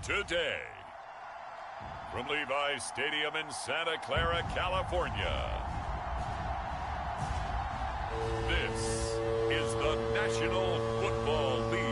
today. From Levi's Stadium in Santa Clara, California, this is the National Football League.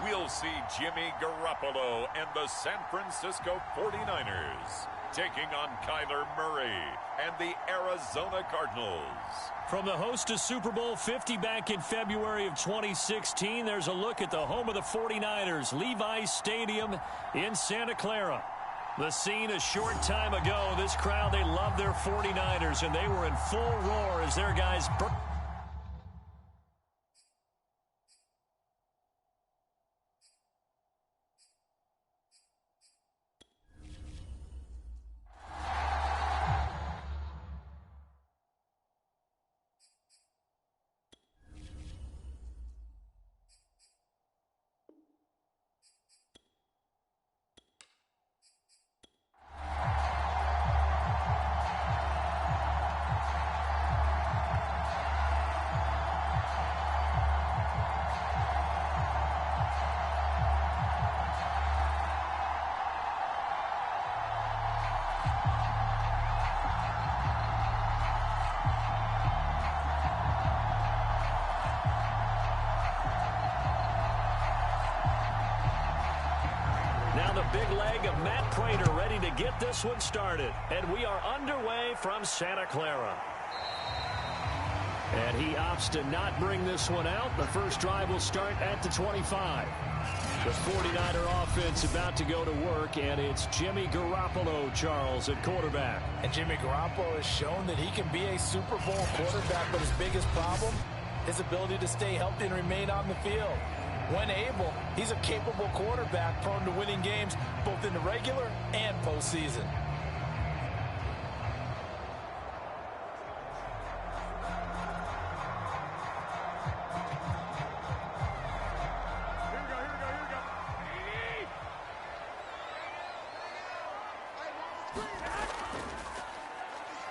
We'll see Jimmy Garoppolo and the San Francisco 49ers taking on Kyler Murray and the Arizona Cardinals. From the host to Super Bowl 50 back in February of 2016, there's a look at the home of the 49ers, Levi's Stadium in Santa Clara. The scene a short time ago, this crowd, they love their 49ers, and they were in full roar as their guys... Now the big leg of Matt Prater ready to get this one started. And we are underway from Santa Clara. And he opts to not bring this one out. The first drive will start at the 25. The 49er offense about to go to work, and it's Jimmy Garoppolo, Charles, at quarterback. And Jimmy Garoppolo has shown that he can be a Super Bowl quarterback, but his biggest problem, his ability to stay healthy and remain on the field. When able, he's a capable quarterback prone to winning games both in the regular and postseason.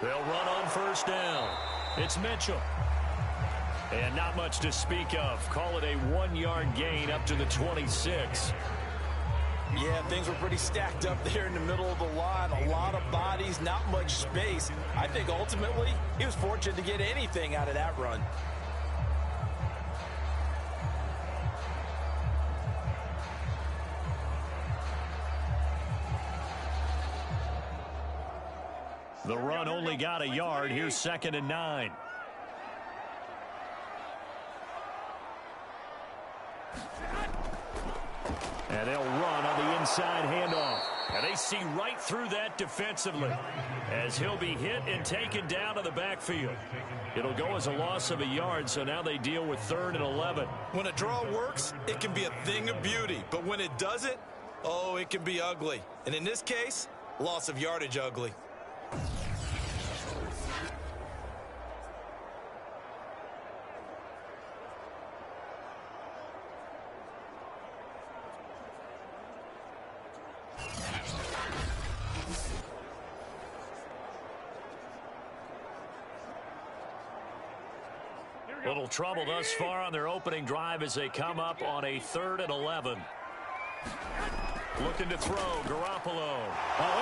They'll run on first down. It's Mitchell. And not much to speak of. Call it a 1-yard gain up to the 26. Yeah, things were pretty stacked up there in the middle of the line. A lot of bodies, not much space. I think ultimately he was fortunate to get anything out of that run. The run only got a yard. Here's 2nd and 9. And they'll run on the inside handoff. And they see right through that defensively as he'll be hit and taken down to the backfield. It'll go as a loss of a yard, so now they deal with 3rd and 11. When a draw works, it can be a thing of beauty. But when it doesn't, oh, it can be ugly. And in this case, loss of yardage ugly. Little trouble thus far on their opening drive as they come up on a 3rd and 11. Looking to throw, Garoppolo.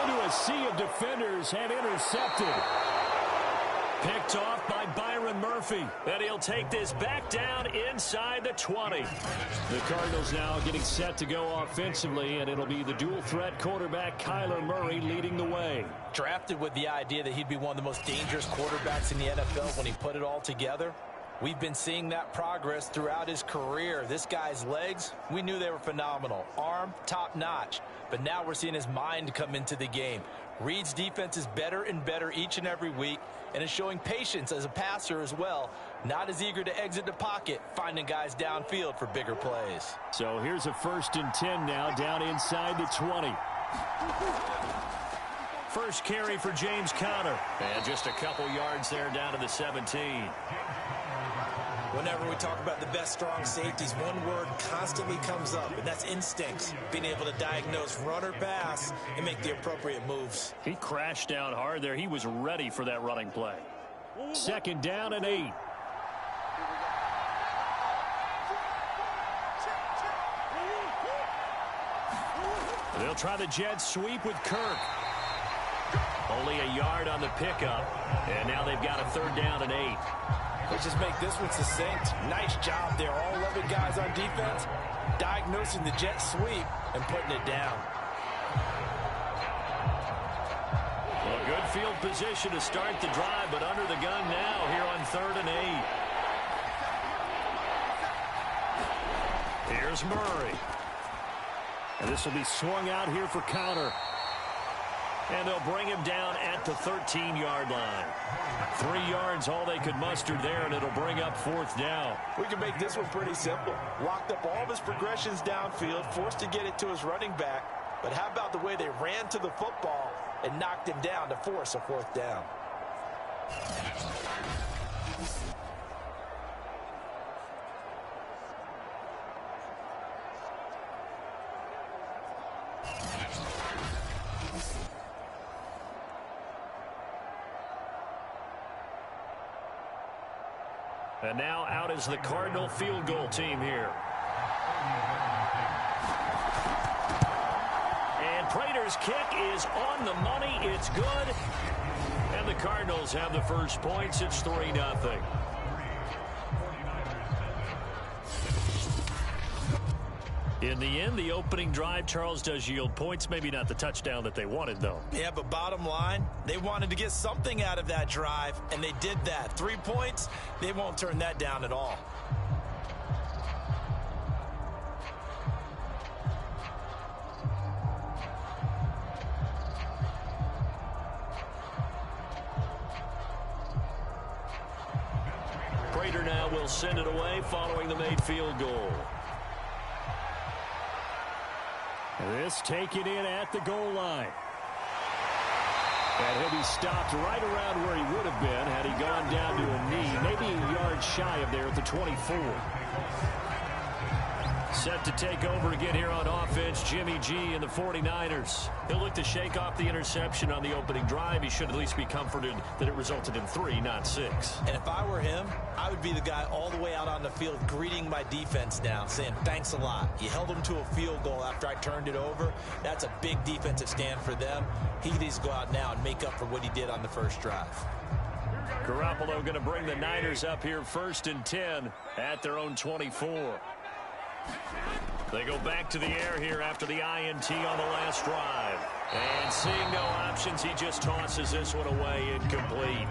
Into a sea of defenders and intercepted. Picked off by Byron Murphy. And he'll take this back down inside the 20. The Cardinals now getting set to go offensively, and it'll be the dual-threat quarterback Kyler Murray leading the way. Drafted with the idea that he'd be one of the most dangerous quarterbacks in the NFL when he put it all together. We've been seeing that progress throughout his career. This guy's legs, we knew they were phenomenal. Arm, top-notch. But now we're seeing his mind come into the game. Reed's defense is better and better each and every week, and is showing patience as a passer as well. Not as eager to exit the pocket, finding guys downfield for bigger plays. So here's a 1st and 10 now, down inside the 20. first carry for James Conner. And just a couple yards there down to the 17. Whenever we talk about the best strong safeties, one word constantly comes up, and that's instincts. Being able to diagnose run or pass and make the appropriate moves. He crashed down hard there. He was ready for that running play. 2nd down and 8. They'll try the jet sweep with Kirk. Only a yard on the pickup, and now they've got a 3rd down and 8. Let's just make this one succinct. Nice job there. All 11 guys on defense diagnosing the jet sweep and putting it down. Well, a good field position to start the drive, but under the gun now here on 3rd and 8. Here's Murray. And this will be swung out here for Conner. And they'll bring him down at the 13-yard line. 3 yards, all they could muster there, and it'll bring up 4th down. We can make this one pretty simple. Locked up all of his progressions downfield, forced to get it to his running back. But how about the way they ran to the football and knocked him down to force a 4th down? And now out is the Cardinal field goal team here. And Prater's kick is on the money. It's good. And the Cardinals have the first points. It's 3-0. In the end, the opening drive, Charles, does yield points. Maybe not the touchdown that they wanted, though. Yeah, but bottom line, they wanted to get something out of that drive, and they did that. 3 points, they won't turn that down at all. Prater now will send it away following the made field goal. This taken in at the goal line. And he'll be stopped right around where he would have been had he gone down to a knee, maybe a yard shy of there at the 24. Set to take over again here on offense, Jimmy G and the 49ers. He'll look to shake off the interception on the opening drive. He should at least be comforted that it resulted in 3, not 6. And if I were him, I would be the guy all the way out on the field greeting my defense now, saying, thanks a lot. You held them to a field goal after I turned it over. That's a big defensive stand for them. He needs to go out now and make up for what he did on the first drive. Garoppolo going to bring the Niners up here 1st and 10 at their own 24. They go back to the air here after the INT on the last drive. And seeing no options, he just tosses this one away incomplete.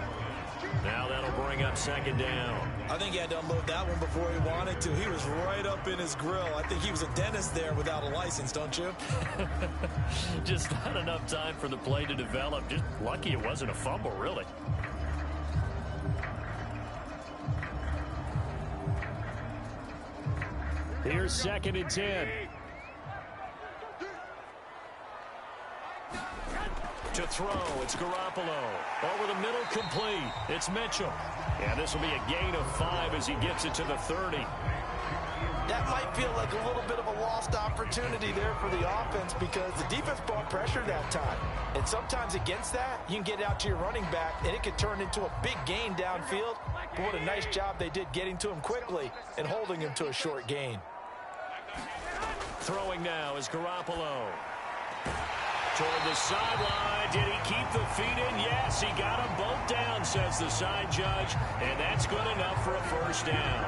Now that'll bring up 2nd down. I think he had to unload that one before he wanted to. He was right up in his grill. I think he was a dentist there without a license, don't you? Just not enough time for the play to develop. Just lucky it wasn't a fumble, really. Here's 2nd and 10. To throw, it's Garoppolo. Over the middle, complete. It's Mitchell. And this will be a gain of 5 as he gets it to the 30. That might feel like a little bit of a lost opportunity there for the offense because the defense brought pressure that time. And sometimes against that, you can get out to your running back, and it could turn into a big gain downfield. But what a nice job they did getting to him quickly and holding him to a short gain. Throwing now is Garoppolo. Toward the sideline. Did he keep the feet in? Yes, he got them both down, says the side judge. And that's good enough for a 1st down.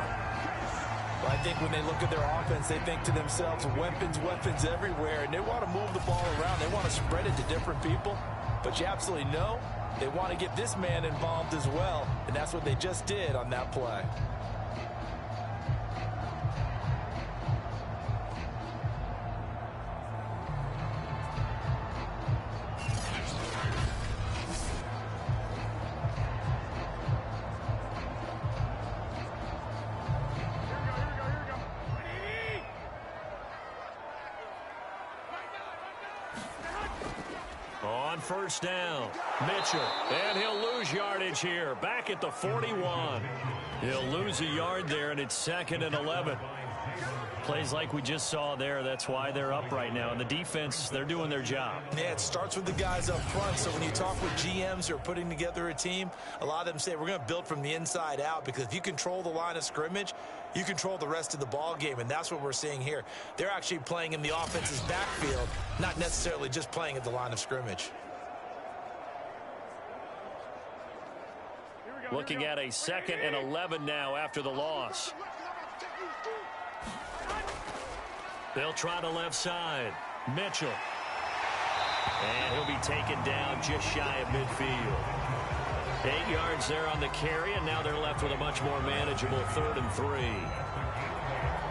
Well, I think when they look at their offense, they think to themselves, weapons, weapons everywhere. And they want to move the ball around. They want to spread it to different people. But you absolutely know they want to get this man involved as well. And that's what they just did on that play. On first down, Mitchell, and he'll lose yardage here, back at the 41. He'll lose a yard there, and it's 2nd and 11. Plays like we just saw there, that's why they're up right now. And the defense, they're doing their job. Yeah, it starts with the guys up front. So when you talk with GMs who are putting together a team, a lot of them say we're going to build from the inside out, because if you control the line of scrimmage, you control the rest of the ball game, and that's what we're seeing here. They're actually playing in the offense's backfield, not necessarily just playing at the line of scrimmage. Looking at a 2nd and 11 now after the loss. They'll try the left side. Mitchell. And he'll be taken down just shy of midfield. 8 yards there on the carry, and now they're left with a much more manageable 3rd and 3.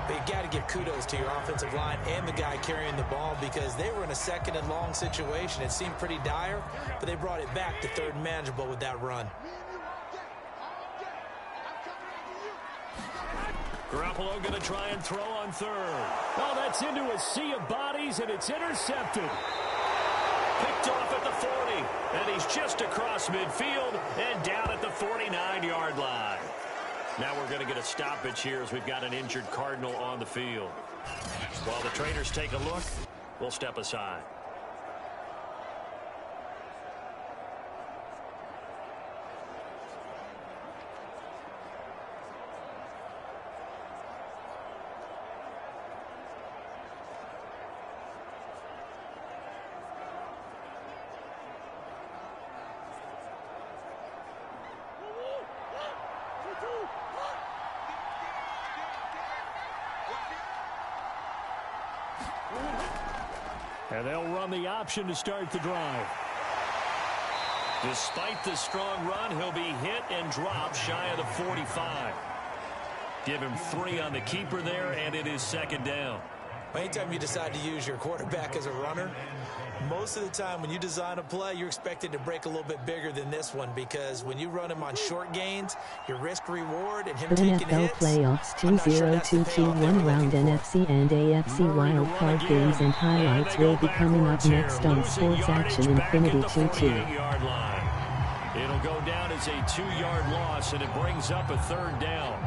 But you got to give kudos to your offensive line and the guy carrying the ball, because they were in a 2nd and long situation. It seemed pretty dire, but they brought it back to 3rd and manageable with that run. Garoppolo going to try and throw on 3rd. Oh, that's into a sea of bodies, and it's intercepted. Picked off at the 40, and he's just across midfield and down at the 49-yard line. Now we're going to get a stoppage here as we've got an injured Cardinal on the field. While the trainers take a look, we'll step aside. And they'll run the option to start the drive. Despite the strong run, he'll be hit and dropped shy of the 45. Give him 3 on the keeper there, and it is 2nd down. Anytime you decide to use your quarterback as a runner, most of the time when you design a play, you're expected to break a little bit bigger than this one, because when you run him on short gains, your risk-reward and him taking NFL hits. Playoffs 2022 1-round NFC and AFC Wildcard games and highlights will be coming up next on Sports Action Infinity 2-2. It'll go down as a 2-yard loss, and it brings up a 3rd down.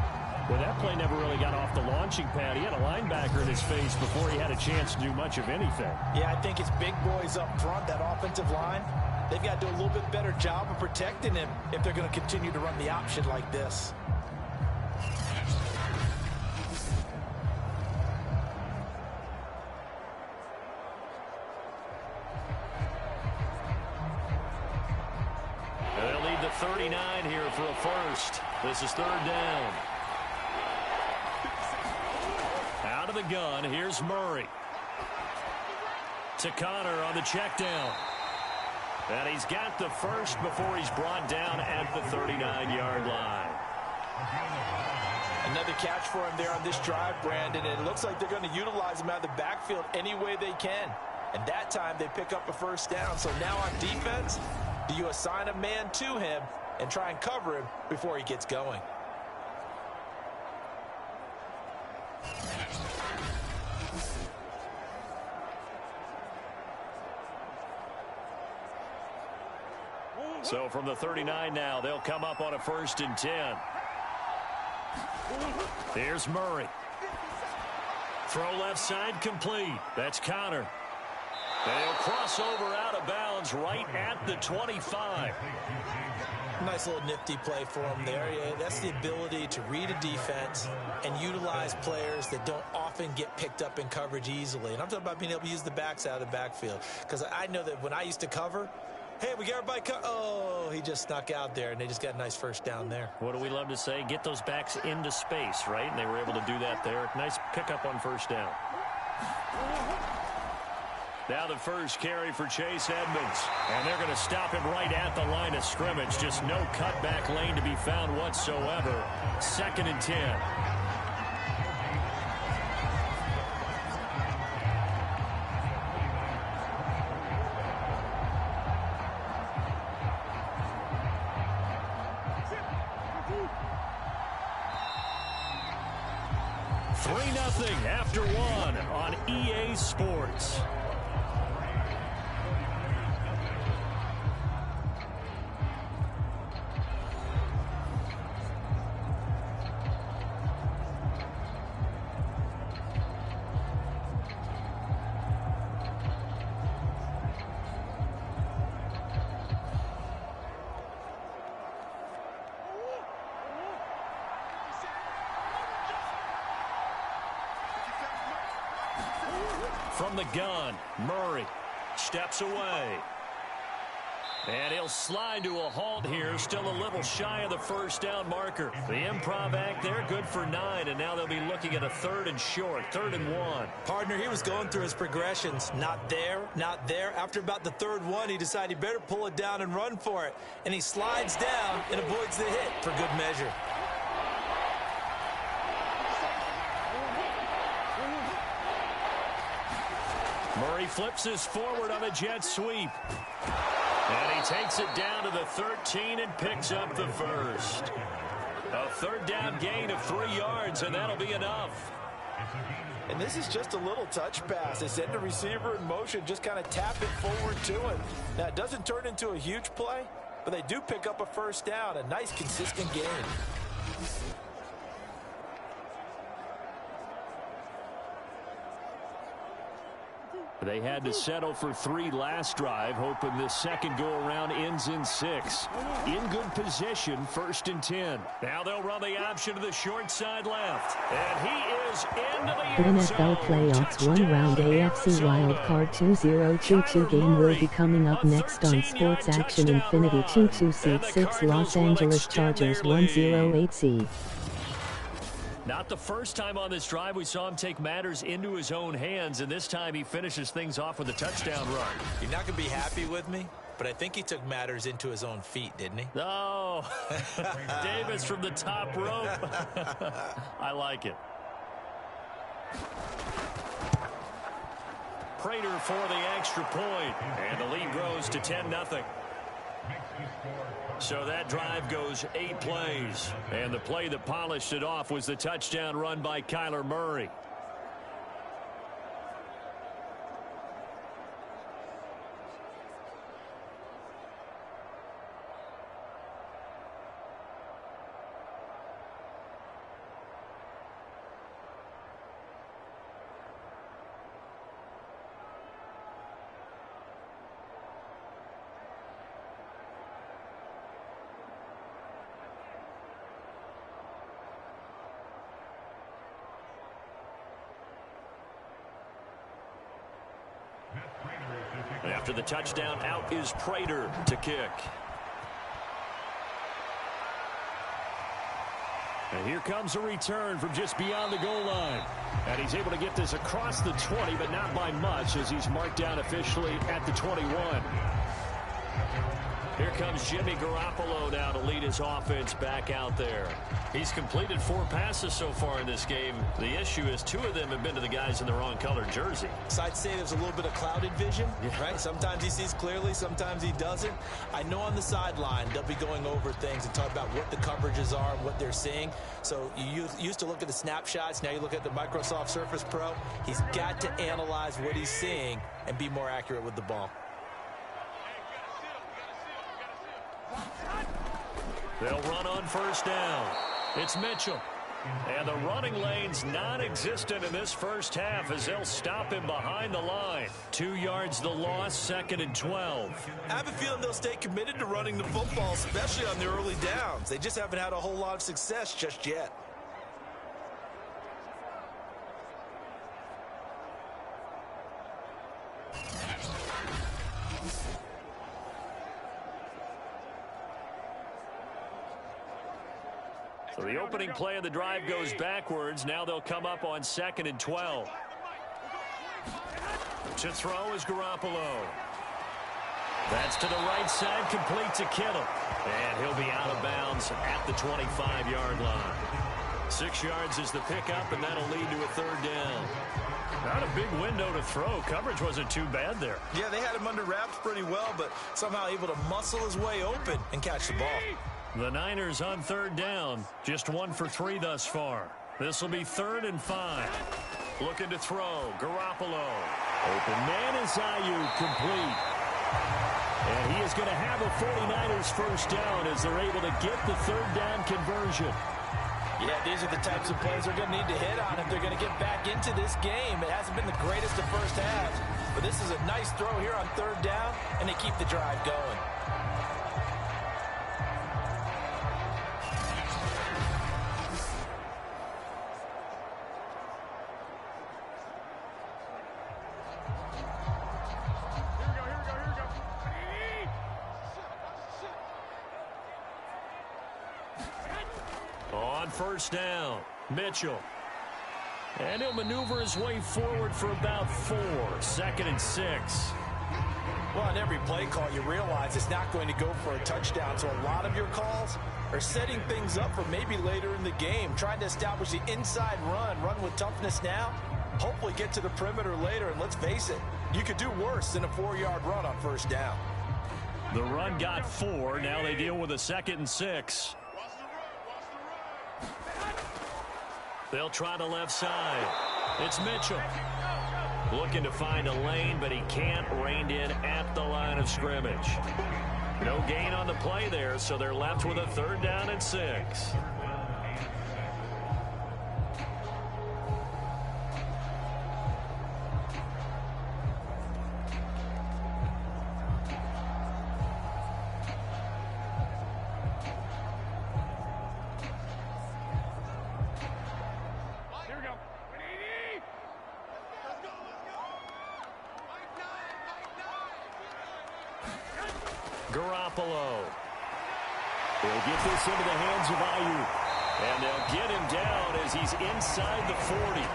Well, that play never really got off the launching pad. He had a linebacker in his face before he had a chance to do much of anything. Yeah, I think it's big boys up front, that offensive line. They've got to do a little bit better job of protecting him if they're going to continue to run the option like this. They'll need the 39 here for a first. This is 3rd down. Out of the gun, here's Murray. To Connor on the check down. And he's got the first before he's brought down at the 39-yard line. Another catch for him there on this drive, Brandon, and it looks like they're going to utilize him out of the backfield any way they can. And that time they pick up a first down. So now on defense, do you assign a man to him and try and cover him before he gets going? So from the 39 now, they'll come up on a 1st and 10. Here's Murray. Throw left side complete. That's Connor. They'll cross over out of bounds right at the 25. Nice little nifty play for him there. Yeah, that's the ability to read a defense and utilize players that don't often get picked up in coverage easily. And I'm talking about being able to use the backs out of the backfield. Because I know that when I used to cover, hey, we got everybody oh, he just snuck out there, and they just got a nice first down there. What do we love to say? Get those backs into space, right? And they were able to do that there. Nice pickup on 1st down. Now the first carry for Chase Edmonds. And they're going to stop him right at the line of scrimmage. Just no cutback lane to be found whatsoever. 2nd and 10. After 1 on EA Sports. From the gun, Murray steps away. And he'll slide to a halt here, still a little shy of the first down marker. The improv act there, good for 9, and now they'll be looking at a 3rd and short, 3rd and 1. Partner, he was going through his progressions. Not there, not there. After about the 3rd one, he decided he better pull it down and run for it. And he slides down and avoids the hit for good measure. Murray flips this forward on a jet sweep. And he takes it down to the 13 and picks up the first. A 3rd down gain of 3 yards, and that'll be enough. And this is just a little touch pass. They send the receiver in motion, just kind of tap it forward to him. Now, it doesn't turn into a huge play, but they do pick up a first down, a nice, consistent gain. They had to settle for 3 last drive, hoping this second go-around ends in 6. In good position, 1st and 10. Now they'll run the option to the short side left. And he is into the end zone. NFL playoffs 1-round AFC Wildcard 2022 game will be coming up next on Sports Action Infinity 2266 Los Angeles Chargers 108C. Not the first time on this drive we saw him take matters into his own hands, and this time he finishes things off with a touchdown run. You're not going to be happy with me, but I think he took matters into his own feet, didn't he? Oh, Davis from the top rope. I like it. Prater for the extra point, and the lead grows to 10-0. So that drive goes 8 plays. And the play that polished it off was the touchdown run by Kyler Murray. After the touchdown, out is Prater to kick. And here comes a return from just beyond the goal line. And he's able to get this across the 20, but not by much, as he's marked down officially at the 21. Here comes Jimmy Garoppolo now to lead his offense back out there. He's completed 4 passes so far in this game. The issue is 2 of them have been to the guys in the wrong colored jersey. So I'd say there's a little bit of clouded vision, right? Sometimes he sees clearly, sometimes he doesn't. I know on the sideline they'll be going over things and talk about what the coverages are and what they're seeing. So you used to look at the snapshots. Now you look at the Microsoft Surface Pro. He's got to analyze what he's seeing and be more accurate with the ball. They'll run on first down. It's Mitchell. And the running lane's non-existent in this first half as they'll stop him behind the line. 2 yards the loss, 2nd and 12. I have a feeling they'll stay committed to running the football, especially on the early downs. They just haven't had a whole lot of success just yet. So the opening play of the drive goes backwards. Now they'll come up on 2nd and 12. To throw is Garoppolo. That's to the right side, complete to Kittle. And he'll be out of bounds at the 25-yard line. 6 yards is the pickup, and that'll lead to a 3rd down. Not a big window to throw. Coverage wasn't too bad there. Yeah, they had him under wraps pretty well, but somehow able to muscle his way open and catch the ball. The Niners on 3rd down. Just 1 for 3 thus far. This will be 3rd and 5. Looking to throw. Garoppolo. Open man is Ayuk, complete. And he is going to have a 49ers first down as they're able to get the 3rd down conversion. Yeah, these are the types of plays they're going to need to hit on if they're going to get back into this game. It hasn't been the greatest of first halves, but this is a nice throw here on 3rd down, and they keep the drive going. first down. Mitchell. And he'll maneuver his way forward for about 4. 2nd and 6. Well, on every play call, you realize it's not going to go for a touchdown. So a lot of your calls are setting things up for maybe later in the game, trying to establish the inside run with toughness now, hopefully get to the perimeter later. And let's face it, you could do worse than a 4-yard run on first down. The run got 4. Now they deal with a 2nd and 6. They'll try the left side. It's Mitchell. Looking to find a lane, but he can't. Reined in at the line of scrimmage. No gain on the play there, so they're left with a 3rd down and 6. Garoppolo. They'll get this into the hands of Ayuk. And they'll get him down as he's inside the 40.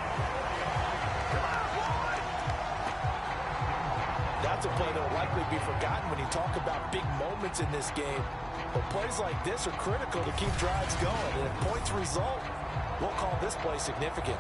That's a play that will likely be forgotten when you talk about big moments in this game. But plays like this are critical to keep drives going. And if points result, we'll call this play significant.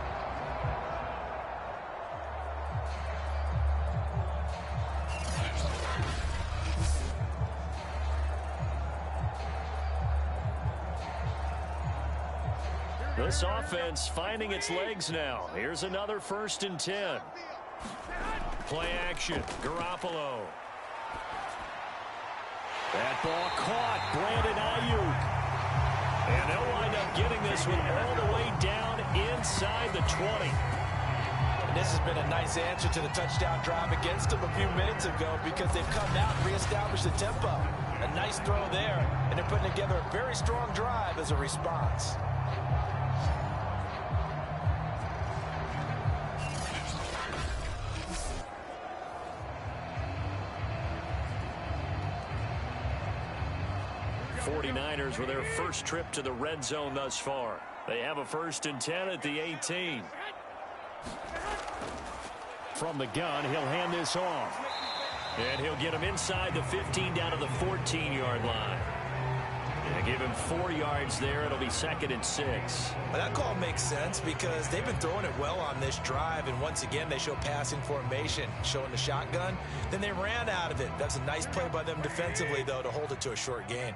This offense finding its legs now. Here's another 1st and 10. Play action. Garoppolo. That ball caught. Brandon Ayuk. And they'll wind up getting this one all the way down inside the 20. And this has been a nice answer to the touchdown drive against them a few minutes ago because they've come out and reestablished the tempo. A nice throw there, and they're putting together a very strong drive as a response. '49ers with their first trip to the red zone thus far. They have a 1st and 10 at the 18. From the gun, he'll hand this off. And he'll get him inside the 15 down to the 14-yard line. And give him 4 yards there. It'll be 2nd and 6. Well, that call makes sense because they've been throwing it well on this drive. And once again, they show passing formation, showing the shotgun. Then they ran out of it. That's a nice play by them defensively, though, to hold it to a short gain.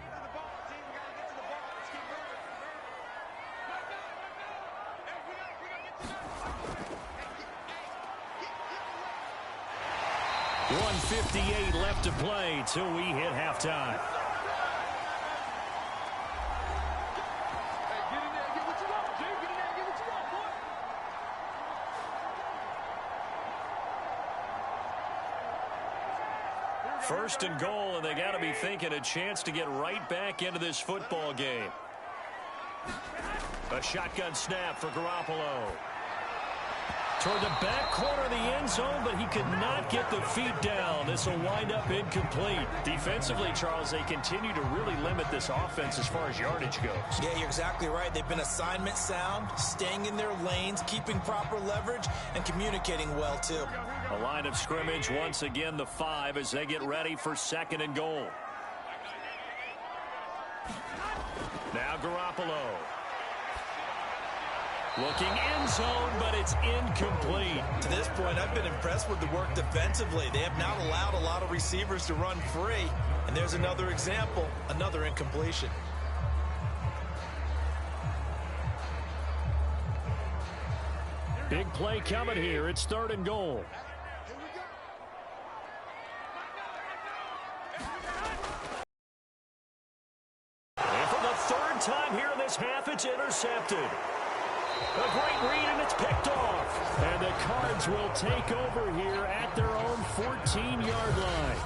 .158 left to play till we hit halftime. First and goal, and they got to be thinking a chance to get right back into this football game. A shotgun snap for Garoppolo. Toward the back corner of the end zone, but he could not get the feet down. This will wind up incomplete. Defensively, Charles, they continue to really limit this offense as far as yardage goes. Yeah, you're exactly right. They've been assignment sound, staying in their lanes, keeping proper leverage, and communicating well, too. A line of scrimmage, once again, the 5 as they get ready for 2nd and goal. Now Garoppolo. Looking end zone, but it's incomplete. To this point, I've been impressed with the work defensively. They have not allowed a lot of receivers to run free. And there's another example, another incompletion. Big play coming here. It's 3rd and goal. And for the 3rd time here in this half, it's intercepted. A great read, and it's picked off. And the Cards will take over here at their own 14-yard line.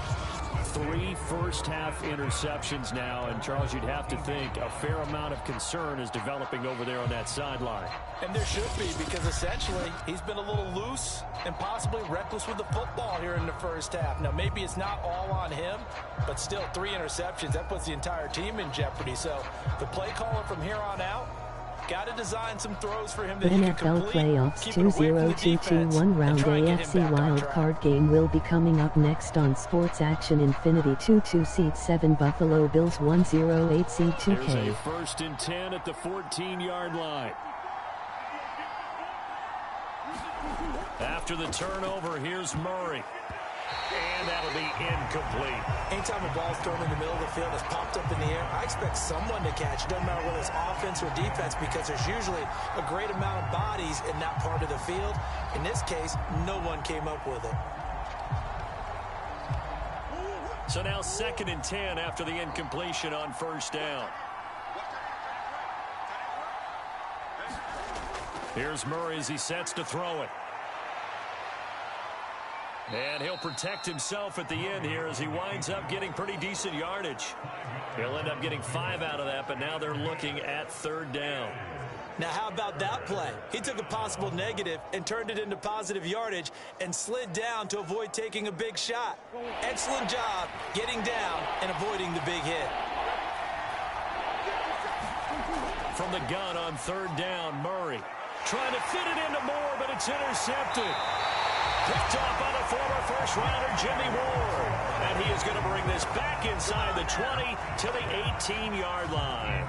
3 first-half interceptions now, and Charles, you'd have to think a fair amount of concern is developing over there on that sideline. And there should be, because essentially he's been a little loose and possibly reckless with the football here in the first half. Now, maybe it's not all on him, but still 3 interceptions. That puts the entire team in jeopardy. So the play caller from here on out Got to design some throws for him that he can NFL complete. Playoffs Keep it away from the 2022 defense, round and try and get him AFC back on track. Wildcard game will be coming up next on Sports Action Infinity. 2 seed 7 Buffalo Bills 108 seed 2K. Here's a 1st and 10 at the 14-yard line. After the turnover, here's Murray. And that'll be incomplete. Anytime a ball's thrown in the middle of the field that's popped up in the air, I expect someone to catch. It doesn't matter whether it's offense or defense, because there's usually a great amount of bodies in that part of the field. In this case, no one came up with it. So now 2nd and 10 after the incompletion on 1st down. Here's Murray as he sets to throw it. And he'll protect himself at the end here as he winds up getting pretty decent yardage. He'll end up getting 5 out of that, but now they're looking at 3rd down. Now, how about that play? He took a possible negative and turned it into positive yardage and slid down to avoid taking a big shot. Excellent job getting down and avoiding the big hit. From the gun on 3rd down, Murray trying to fit it into Moore, but it's intercepted. Picked off by the former first-rounder Jimmy Ward. And he is going to bring this back inside the 20 to the 18-yard line.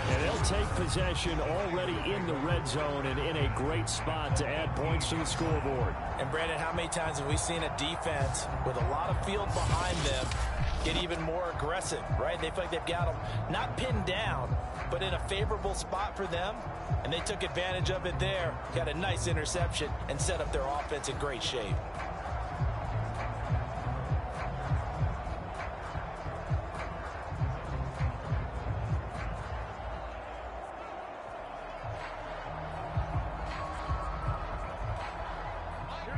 And they'll take possession already in the red zone and in a great spot to add points to the scoreboard. And, Brandon, how many times have we seen a defense with a lot of field behind them get even more aggressive, right? They feel like they've got them not pinned down, but in a favorable spot for them. And they took advantage of it there, got a nice interception, and set up their offense in great shape.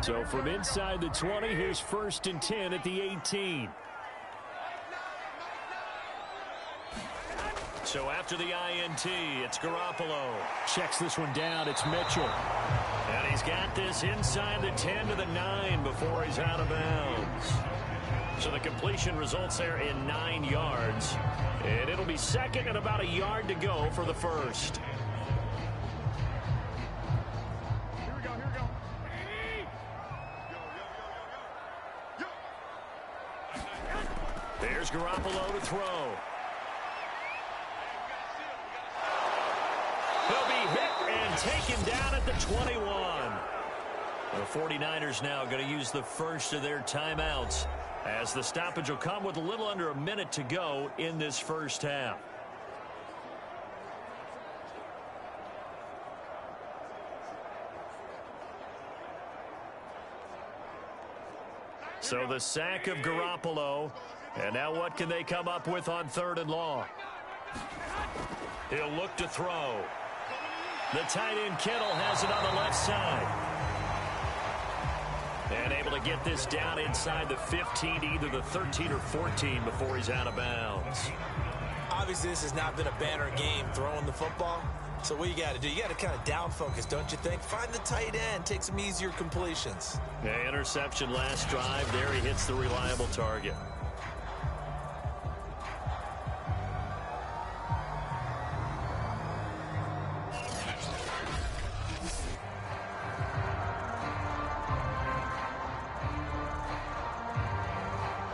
So from inside the 20, here's 1st and 10 at the 18. So after the INT, it's Garoppolo. Checks this one down. It's Mitchell. And he's got this inside the 10 to the 9 before he's out of bounds. So the completion results there in 9 yards. And it'll be 2nd and about a yard to go for the 1st. Here we go. There's Garoppolo to throw. He'll be hit and taken down at the 21. The 49ers now going to use the first of their timeouts as the stoppage will come with a little under a minute to go in this first half. So the sack of Garoppolo. And now what can they come up with on 3rd and long? He'll look to throw. The tight end Kittle has it on the left side. And able to get this down inside the 15 to either the 13 or 14 before he's out of bounds. Obviously, this has not been a banner game throwing the football. So what you got to do, you got to kind of down focus, don't you think? Find the tight end, take some easier completions. The interception last drive. There he hits the reliable target.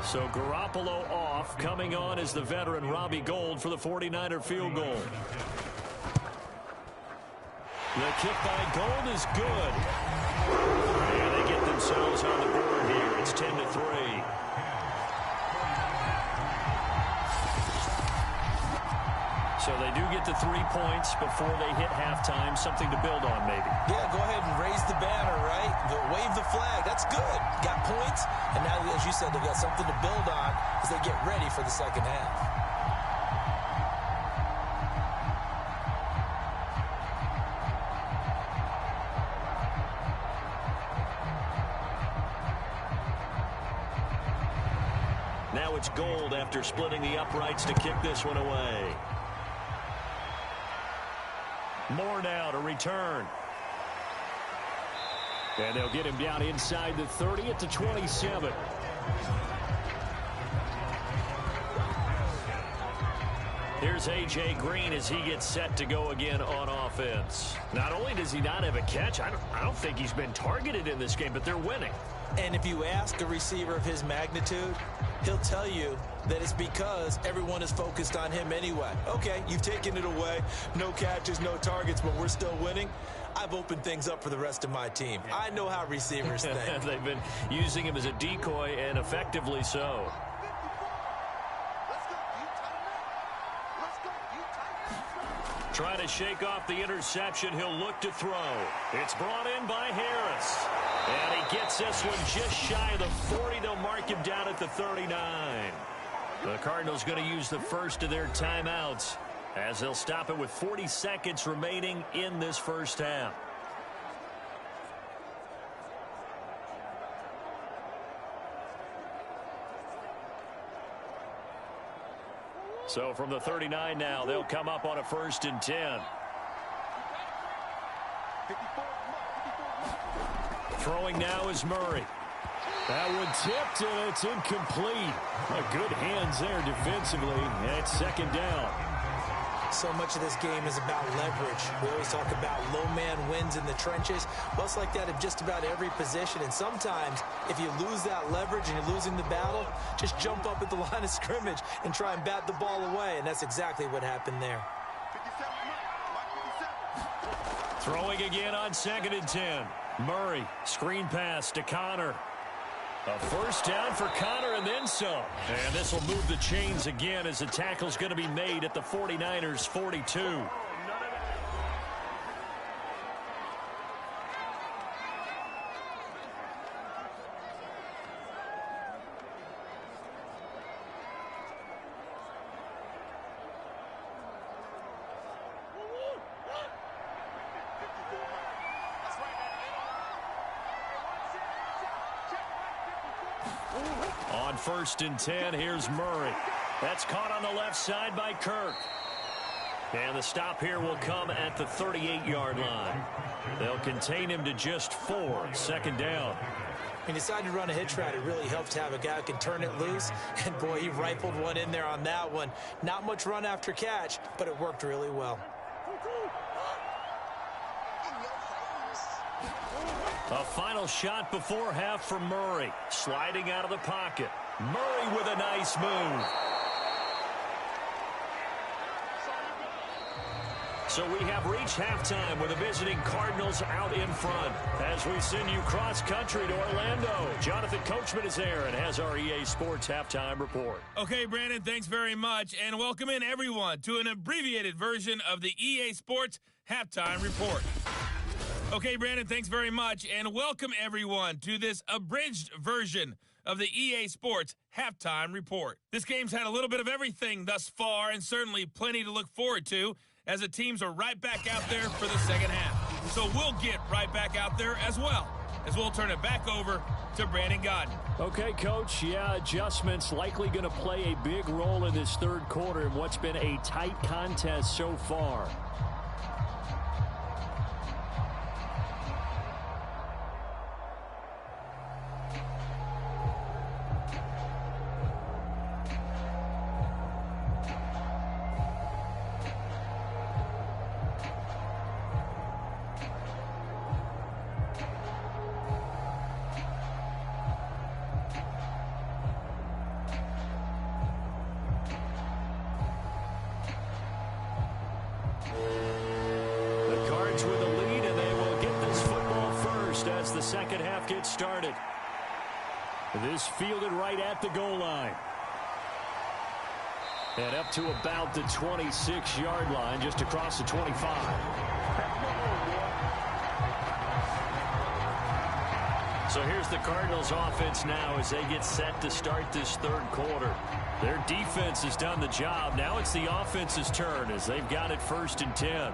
So Garoppolo off. Coming on is the veteran Robbie Gould for the 49er field goal. The kick by Gould is good. And they get themselves on the board here. It's 10-3. So they do get the 3 points before they hit halftime. Something to build on, maybe. Yeah, go ahead and raise the banner, right? Wave the flag. That's good. Got points. And now, as you said, they've got something to build on as they get ready for the second half. Now it's Gould after splitting the uprights to kick this one away. Moore now to return. And they'll get him down inside the 30 at the 27. Here's A.J. Green as he gets set to go again on offense. Not only does he not have a catch, I don't think he's been targeted in this game, but they're winning. And if you ask a receiver of his magnitude, he'll tell you that it's because everyone is focused on him anyway. Okay, you've taken it away. No catches, no targets, but we're still winning. I've opened things up for the rest of my team. I know how receivers think. They've been using him as a decoy, and effectively so. Trying to shake off the interception. He'll look to throw. It's brought in by Harris. And he gets this one just shy of the 40. They'll mark him down at the 39. The Cardinals going to use the first of their timeouts as they'll stop it with 40 seconds remaining in this first half. So from the 39 now, they'll come up on a 1st and 10. Throwing now is Murray. That one tipped, and it's incomplete. Good hands there defensively, and it's 2nd down. So much of this game is about leverage. We always talk about low man wins in the trenches. Well, it's like that in just about every position. And sometimes, if you lose that leverage and you're losing the battle, just jump up at the line of scrimmage and try and bat the ball away. And that's exactly what happened there. Throwing again on 2nd and 10. Murray, screen pass to Connor. A 1st down for Connor and then some. And this will move the chains again as the tackle's going to be made at the 49ers' 42. On 1st and 10, here's Murray. That's caught on the left side by Kirk. And the stop here will come at the 38-yard line. They'll contain him to just 4, 2nd down. He decided to run a hitch route. It really helps to have a guy who can turn it loose. And, boy, he rifled one in there on that one. Not much run after catch, but it worked really well. A final shot before half for Murray. Sliding out of the pocket. Murray with a nice move. So we have reached halftime with the visiting Cardinals out in front. As we send you cross-country to Orlando, Jonathan Coachman is there and has our EA Sports Halftime Report. Okay, Brandon, thanks very much. And welcome in, everyone, to an abbreviated version of the EA Sports Halftime Report. Okay, Brandon, thanks very much, and welcome everyone to this abridged version of the EA Sports Halftime Report. This game's had a little bit of everything thus far, and certainly plenty to look forward to, as the teams are right back out there for the second half. So we'll get right back out there as well, as we'll turn it back over to Brandon Godden. Okay, Coach, adjustments likely going to play a big role in this 3rd quarter in what's been a tight contest so far. With the lead, and they will get this football first as the second half gets started. This fielded right at the goal line. And up to about the 26-yard line, just across the 25. So here's the Cardinals offense now as they get set to start this 3rd quarter. Their defense has done the job. Now it's the offense's turn as they've got it 1st and 10.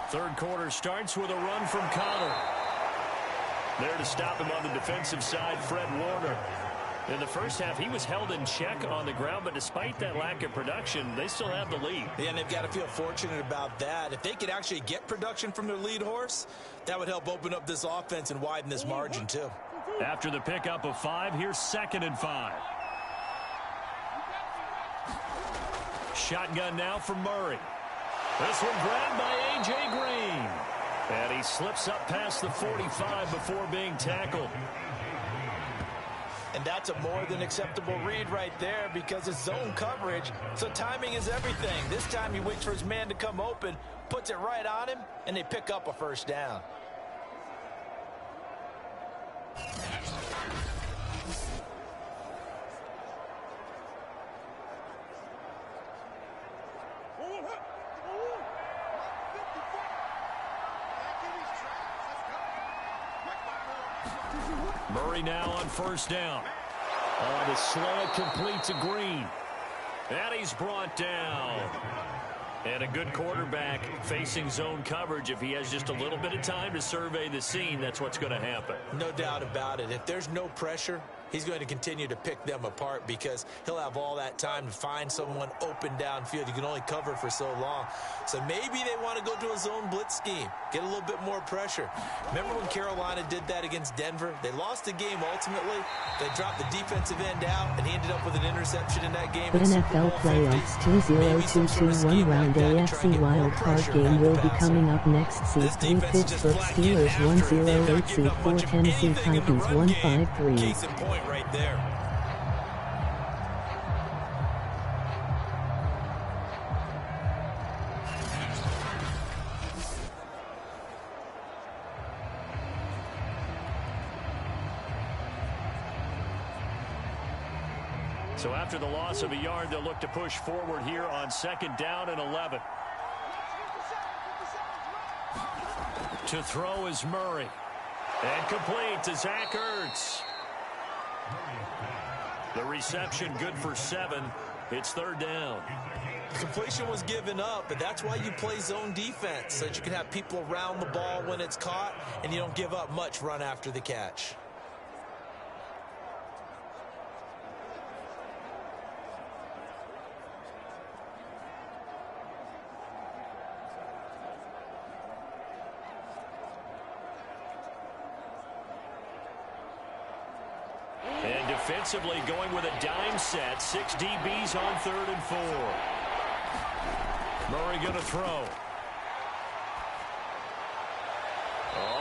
Third quarter starts with a run from Connor. There to stop him on the defensive side, Fred Warner. In the first half, he was held in check on the ground, but despite that lack of production, they still have the lead. Yeah, and they've got to feel fortunate about that. If they could actually get production from their lead horse, that would help open up this offense and widen this margin, too. After the pickup of 5, here's 2nd and 5. Shotgun now for Murray. This one grabbed by A.J. Green. And he slips up past the 45 before being tackled. And that's a more than acceptable read right there because it's zone coverage, so timing is everything. This time he waits for his man to come open, puts it right on him, and they pick up a first down. Murray now on first down. The slant completes to Green. And he's brought down. And a good quarterback facing zone coverage. If he has just a little bit of time to survey the scene, that's what's going to happen. No doubt about it. If there's no pressure, he's going to continue to pick them apart because he'll have all that time to find someone open downfield. You can only cover for so long. So maybe they want to go to a zone blitz scheme, get a little bit more pressure. Remember when Carolina did that against Denver? They lost the game ultimately. They dropped the defensive end out, and he ended up with an interception in that game. NFL Playoffs 2022 round AFC Wildcard game will be coming up next. Seed 3 Pittsburgh Steelers 108, Seed 4 Tennessee Titans 153. Case in point right there. So after the loss of a yard, they'll look to push forward here on 2nd down and 11. To throw is Murray. And complete to Zach Ertz. The reception good for 7. It's 3rd down. Completion was given up, but that's why you play zone defense, so that you can have people around the ball when it's caught, and you don't give up much run after the catch. And defensively going with a dime set. 6 DBs on 3rd and 4. Murray going to throw.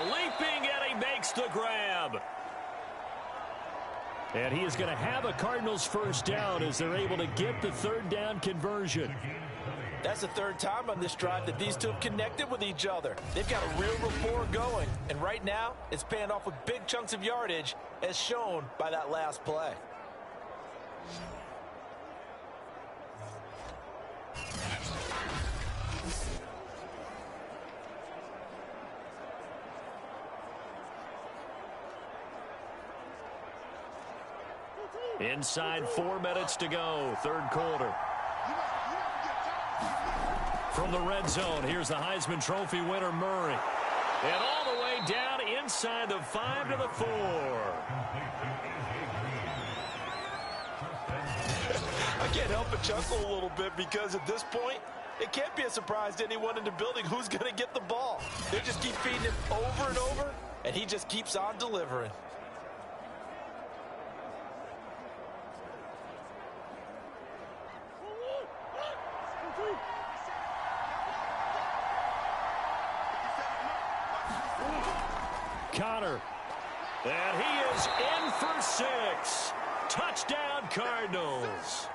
Leaping, and he makes the grab. And he is going to have a Cardinals first down as they're able to get the 3rd down conversion. That's the 3rd time on this drive that these two have connected with each other. They've got a real rapport going, and right now it's paying off with big chunks of yardage as shown by that last play. Inside 4 minutes to go, 3rd quarter. From the red zone, here's the Heisman Trophy winner, Murray. And all the way down inside the 5 to the 4. I can't help but chuckle a little bit because at this point, it can't be a surprise to anyone in the building who's going to get the ball. They just keep feeding him over and over, and he just keeps on delivering. Connor. And he is in for 6. Touchdown, Cardinals.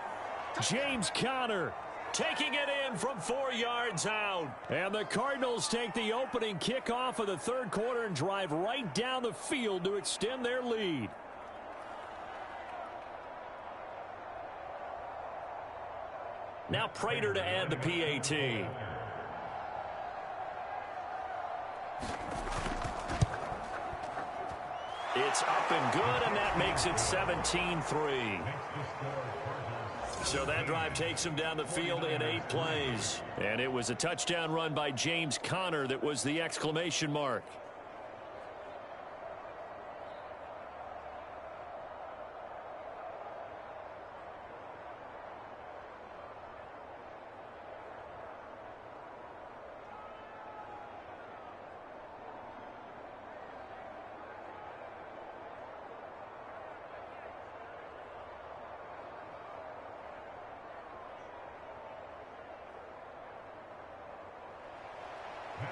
James Conner taking it in from 4 yards out. And the Cardinals take the opening kickoff of the 3rd quarter and drive right down the field to extend their lead. Now Prater to add the PAT. It's up and good, and that makes it 17-3. So that drive takes him down the field in 8 plays. And it was a touchdown run by James Conner that was the exclamation mark.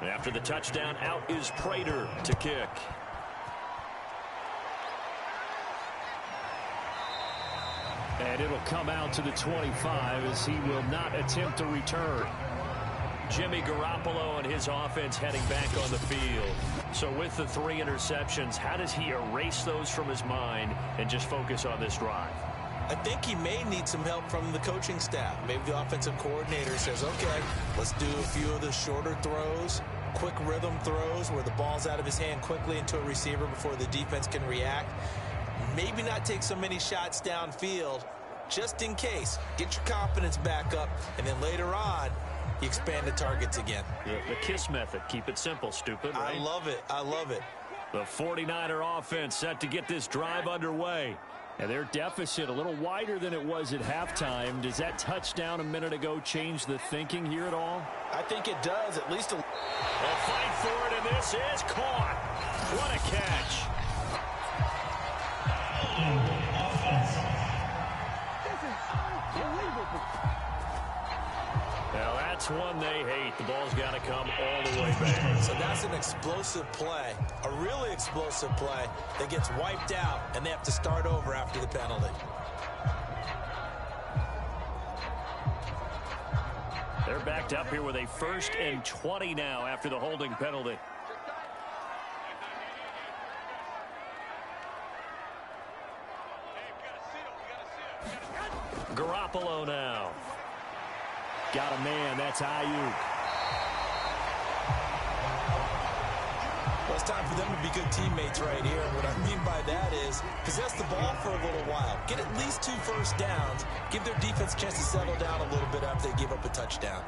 After the touchdown, out is Prater to kick. And it'll come out to the 25 as he will not attempt to return. Jimmy Garoppolo and his offense heading back on the field. So with the 3 interceptions, how does he erase those from his mind and just focus on this drive? I think he may need some help from the coaching staff. Maybe the offensive coordinator says, okay, let's do a few of the shorter throws, quick rhythm throws where the ball's out of his hand quickly into a receiver before the defense can react. Maybe not take so many shots downfield just in case. Get your confidence back up, and then later on, you expand the targets again. The KISS method. Keep it simple, stupid, right? I love it. I love it. The 49er offense set to get this drive underway. And their deficit a little wider than it was at halftime. Does that touchdown a minute ago change the thinking here at all? I think it does, at least a... They'll fight for it, and this is caught. What a catch. Now that's one they hate. The ball's got to come all the way back. So that's an explosive play, a really explosive play that gets wiped out, and they have to start over after the penalty. They're backed up here with a 1st and 20 now after the holding penalty. Garoppolo now. Got a man. That's Ayuk. Well, it's time for them to be good teammates right here. What I mean by that is possess the ball for a little while. Get at least 2 first downs. Give their defense a chance to settle down a little bit after they give up a touchdown.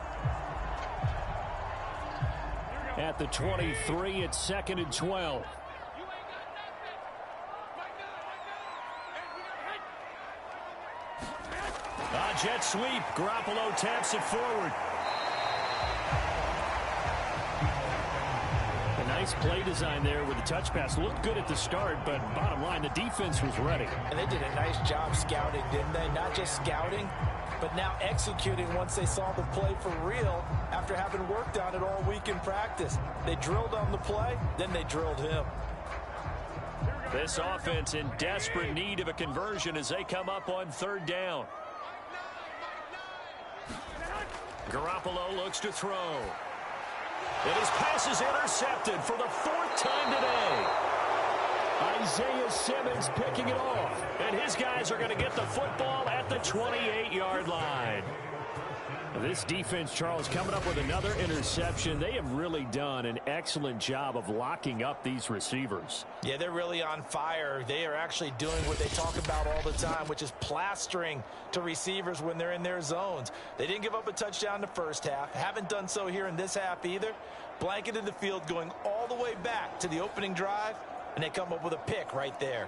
At the 23, it's 2nd and 12. Jet sweep. Garoppolo taps it forward. A nice play design there with the touch pass. Looked good at the start, but bottom line, the defense was ready. And they did a nice job scouting, didn't they? Not just scouting, but now executing once they saw the play for real after having worked on it all week in practice. They drilled on the play, then they drilled him. This offense in desperate need of a conversion as they come up on 3rd down. Garoppolo looks to throw. And his pass is intercepted for the 4th time today. Isaiah Simmons picking it off. And his guys are going to get the football at the 28-yard line. This defense, Charles, coming up with another interception. They have really done an excellent job of locking up these receivers. Yeah, they're really on fire. They are actually doing what they talk about all the time, which is plastering to receivers when they're in their zones. They didn't give up a touchdown in the first half. Haven't done so here in this half either. Blanketed the field going all the way back to the opening drive, and they come up with a pick right there.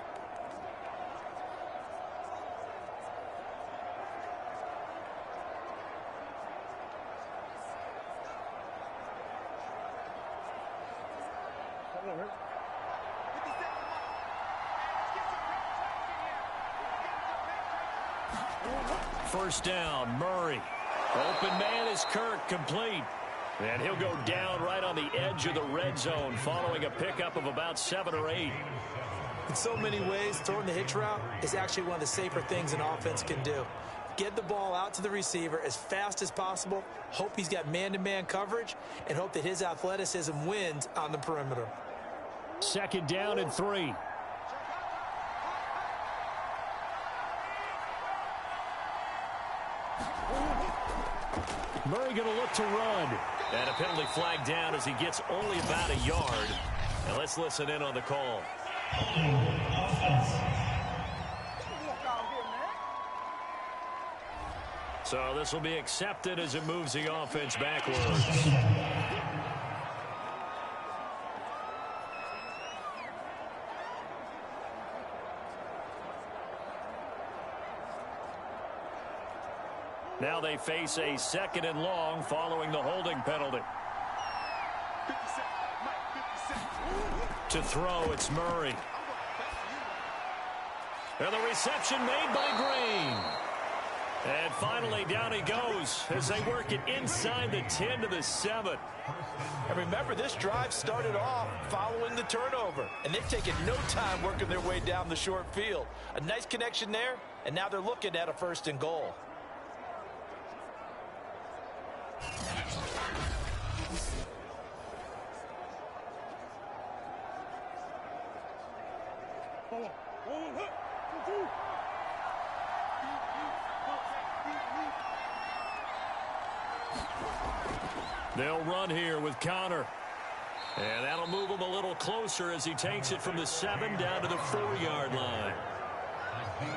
First down, Murray. Open man is Kirk, complete. And he'll go down right on the edge of the red zone following a pickup of about 7 or 8. In so many ways, throwing the hitch route is actually one of the safer things an offense can do. Get the ball out to the receiver as fast as possible, hope he's got man-to-man coverage, and hope that his athleticism wins on the perimeter. 2nd down and 3. Murray going to look to run. And a penalty flag down as he gets only about a yard. And let's listen in on the call. So this will be accepted as it moves the offense backwards. Now they face a 2nd and long following the holding penalty. To throw, it's Murray. And the reception made by Green. And finally, down he goes as they work it inside the 10 to the 7. And remember, this drive started off following the turnover, and they've taken no time working their way down the short field. A nice connection there, and now they're looking at a 1st and goal. They'll run here with Connor. And that'll move him a little closer as he takes it from the 7 down to the 4-yard line.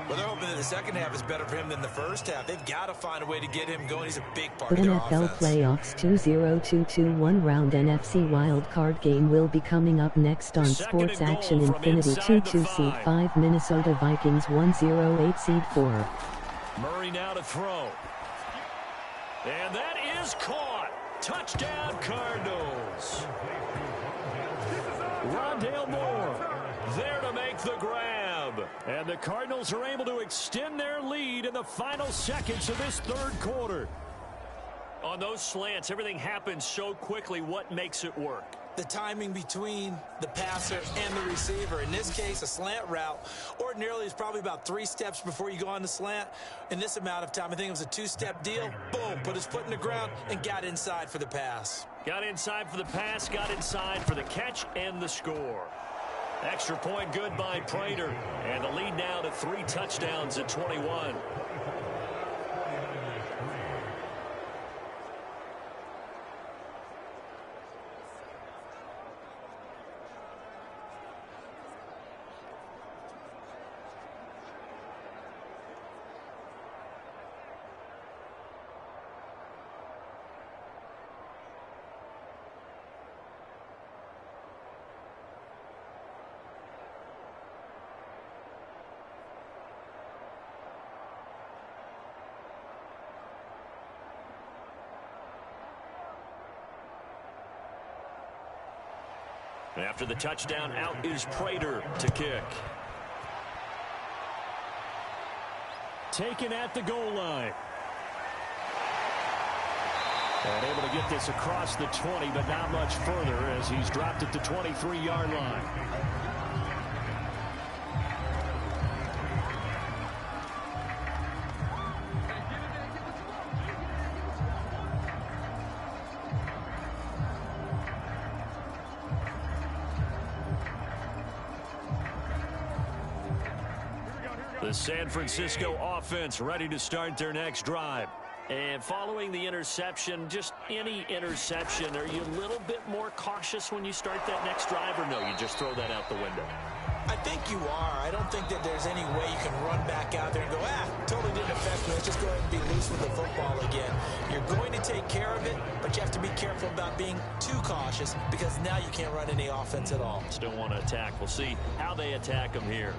Well, they're hoping that the second half is better for him than the first half. They've got to find a way to get him going. He's a big part The of their NFL offense. Playoffs 2022 round NFC Wildcard game will be coming up next on Second Sports and goal Action from Infinity. inside the 2-2 seed 5. 5 Minnesota Vikings 1-0 8 seed 4. Murray now to throw. And that is caught. Touchdown, Cardinals. Rondale Moore there to make the grab. And the Cardinals are able to extend their lead in the final seconds of this 3rd quarter. On those slants, everything happens so quickly. What makes it work? The timing between the passer and the receiver. In this case, a slant route ordinarily is probably about 3 steps before you go on the slant. In this amount of time, I think it was a 2-step deal. Boom, put his foot in the ground and got inside for the pass. Got inside for the pass, got inside for the catch and the score. Extra point good by Prater. And the lead now to 3 touchdowns at 21. After the touchdown, out is Prater to kick. Taken at the goal line. And able to get this across the 20, but not much further as he's dropped at the 23-yard line. The San Francisco offense ready to start their next drive. And following the interception, just any interception, are you a little bit more cautious when you start that next drive, or no, you just throw that out the window? I think you are. I don't think that there's any way you can run back out there and go, totally didn't affect me. Let's just go ahead and be loose with the football again. You're going to take care of it, but you have to be careful about being too cautious because now you can't run any offense at all. Still want to attack. We'll see how they attack them here.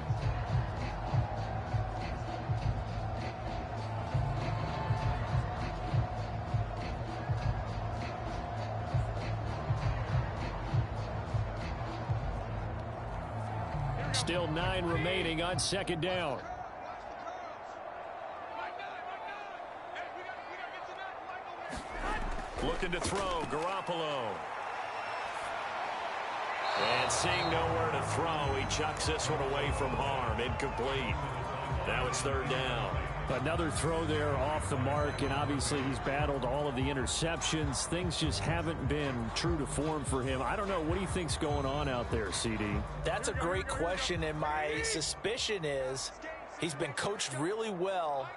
Still 9 remaining on 2nd down. Looking to throw, Garoppolo. And seeing nowhere to throw, he chucks this one away from harm. Incomplete. Now it's 3rd down. Another throw there off the mark, and obviously he's battled all of the interceptions. Things just haven't been true to form for him. I don't know. What do you think's going on out there, CD? That's a great question, and my suspicion is he's been coached really well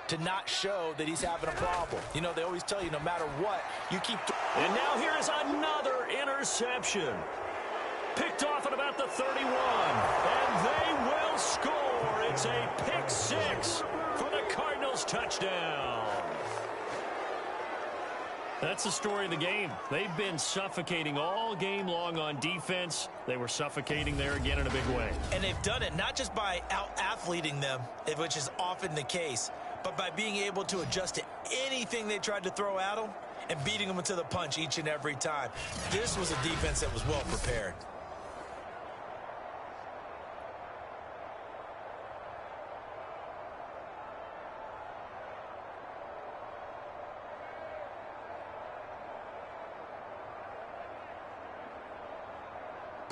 to not show that he's having a problem. You know, they always tell you no matter what, you keep... And now here is another interception. Picked off at about the 31. And they will score. It's a pick 6 for the Cardinals touchdown. That's the story of the game. They've been suffocating all game long on defense. They were suffocating there again in a big way. And they've done it not just by out-athleting them, which is often the case, but by being able to adjust to anything they tried to throw at them and beating them to the punch each and every time. This was a defense that was well prepared.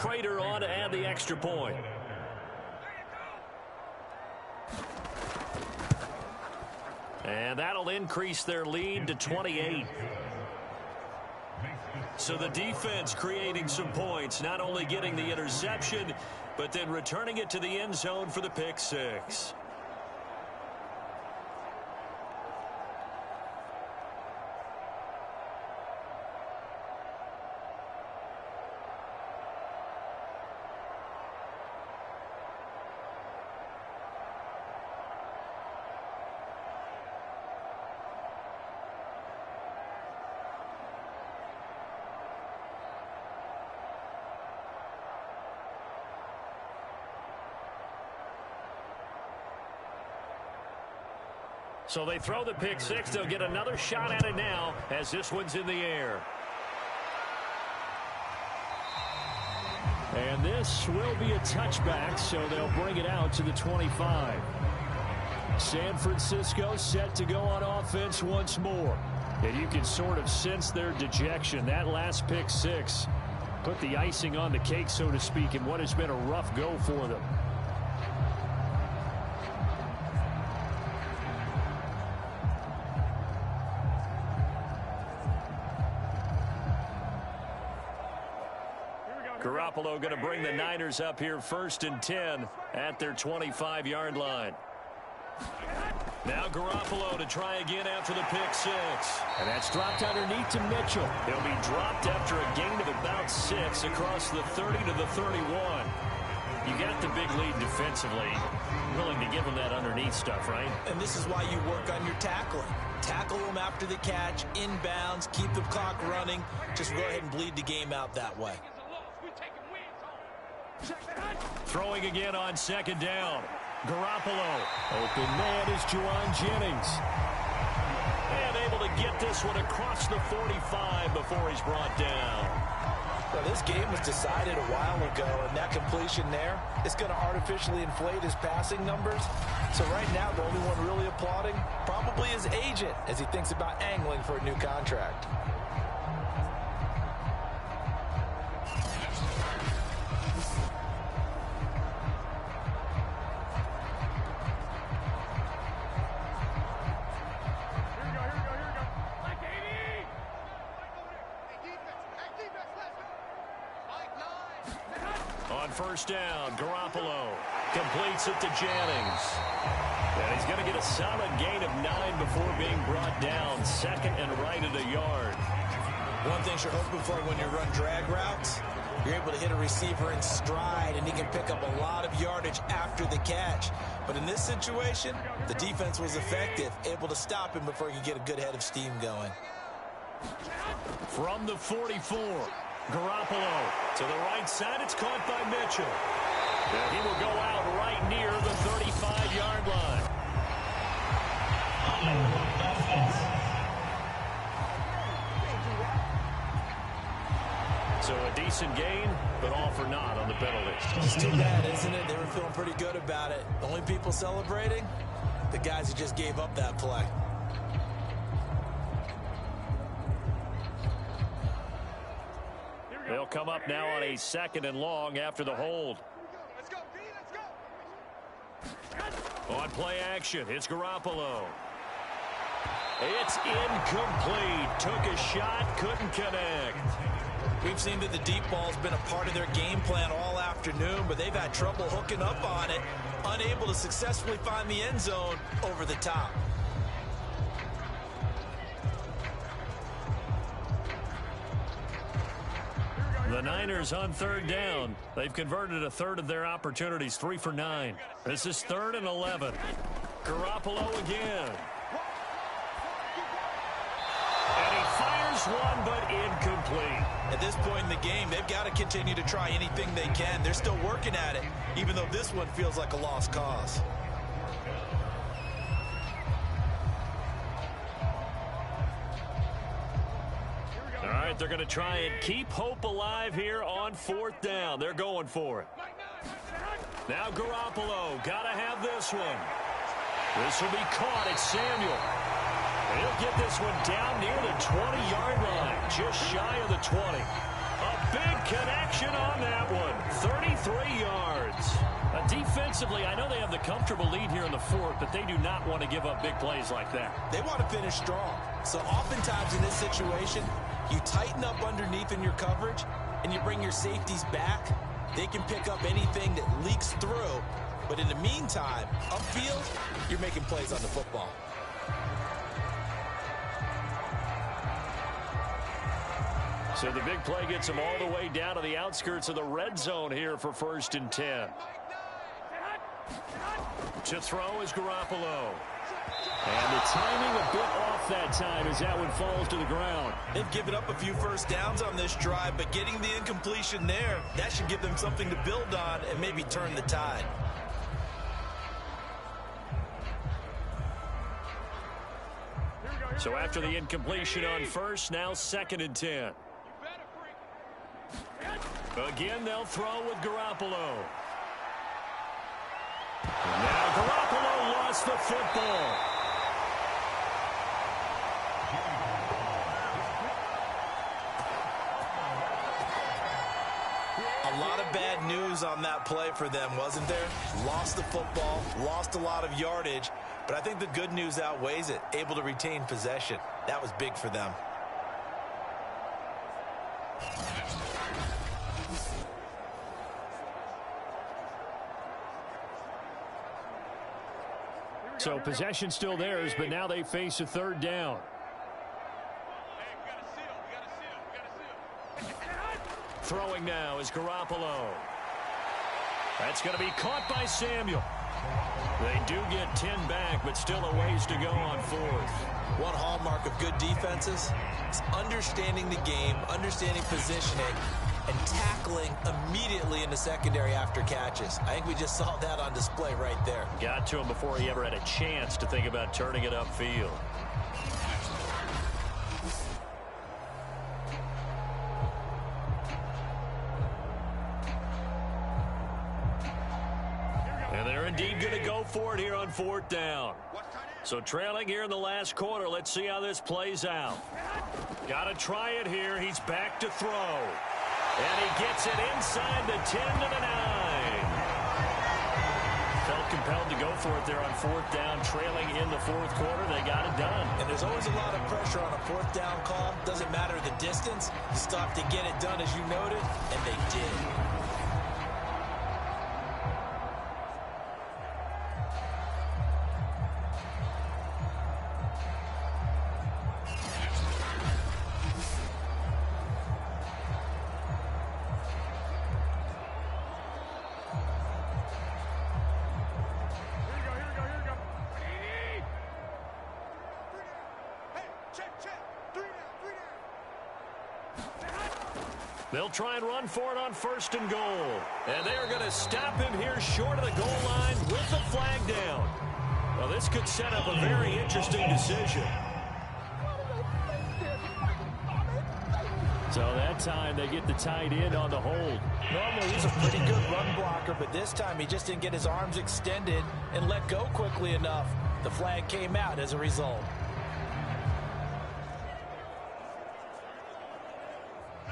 Prater on to add the extra point. And that'll increase their lead to 28. So the defense creating some points, not only getting the interception, but then returning it to the end zone for the pick six. So they throw the pick six. They'll get another shot at it now as this one's in the air. And this will be a touchback, so they'll bring it out to the 25. San Francisco set to go on offense once more. And you can sort of sense their dejection. That last pick six put the icing on the cake, so to speak, in what has been a rough go for them. Garoppolo going to bring the Niners up here 1st and 10 at their 25-yard line. Now Garoppolo to try again after the pick six. And that's dropped underneath to Mitchell. He'll be dropped after a gain of about 6 across the 30 to the 31. You got the big lead defensively. Willing to give him that underneath stuff, right? And this is why you work on your tackling. Tackle them after the catch, inbounds, keep the clock running. Just go ahead and bleed the game out that way. Throwing again on 2nd down. Garoppolo. Open man is Juwan Jennings. And able to get this one across the 45 before he's brought down. Well, this game was decided a while ago, and that completion there is going to artificially inflate his passing numbers. So right now, the only one really applauding probably his agent as he thinks about angling for a new contract. First down, Garoppolo completes it to Jennings. And he's going to get a solid gain of 9 before being brought down. 2nd and right at a yard. One thing you're hoping for when you run drag routes, you're able to hit a receiver in stride, and he can pick up a lot of yardage after the catch. But in this situation, the defense was effective, able to stop him before he could get a good head of steam going. From the 44. Garoppolo to the right side. It's caught by Mitchell. And he will go out right near the 35-yard line. So a decent gain, but all for naught on the penalty. It's too bad, isn't it? They were feeling pretty good about it. The only people celebrating, the guys who just gave up that play. They'll come up now on a 2nd and long after the hold. Let's go, B, let's go. On play action, it's Garoppolo. It's incomplete. Took a shot, couldn't connect. We've seen that the deep ball's been a part of their game plan all afternoon, but they've had trouble hooking up on it, unable to successfully find the end zone over the top. The Niners on 3rd down. They've converted a third of their opportunities, 3 for 9. This is 3rd and 11. Garoppolo again. And he fires one, but incomplete. At this point in the game, they've got to continue to try anything they can. They're still working at it, even though this one feels like a lost cause. All right, they're going to try and keep hope alive here on 4th down. They're going for it. Now Garoppolo, got to have this one. This will be caught. It's Samuel. And he'll get this one down near the 20-yard line, just shy of the 20. A big connection on that one. 33 yards. Defensively, I know they have the comfortable lead here in the fourth, but they do not want to give up big plays like that. They want to finish strong. So oftentimes in this situation, you tighten up underneath in your coverage, and you bring your safeties back. They can pick up anything that leaks through. But in the meantime, upfield, you're making plays on the football. So the big play gets them all the way down to the outskirts of the red zone here for 1st and 10. To throw is Garoppolo. And the timing a bit off that time as that one falls to the ground. They've given up a few first downs on this drive, but getting the incompletion there, that should give them something to build on and maybe turn the tide. So after the incompletion on first, now 2nd and 10. Again, they'll throw with Garoppolo. And now Garoppolo lost the football. A lot of bad news on that play for them, wasn't there? Lost the football, lost a lot of yardage, but I think the good news outweighs it. Able to retain possession. That was big for them. So possession still theirs, but now they face a 3rd down. Throwing now is Garoppolo. That's going to be caught by Samuel. They do get 10 back, but still a ways to go on 4th. One hallmark of good defenses is understanding the game, understanding positioning, and tackling immediately in the secondary after catches. I think we just saw that on display right there. Got to him before he ever had a chance to think about turning it upfield. And they're indeed going to go for it here on 4th down. So trailing here in the last quarter, let's see how this plays out. Got to try it here. He's back to throw. And he gets it inside the 10 to the 9. Felt compelled to go for it there on 4th down, trailing in the 4th quarter. They got it done. And there's always a lot of pressure on a 4th down call. Doesn't matter the distance. You stop to get it done, as you noted, and they did. They'll try and run for it on 1st and goal. And they're going to stop him here short of the goal line with the flag down. Well, this could set up a very interesting decision. So that time they get the tight end on the hold. Normally he's a pretty good run blocker, but this time he just didn't get his arms extended and let go quickly enough. The flag came out as a result.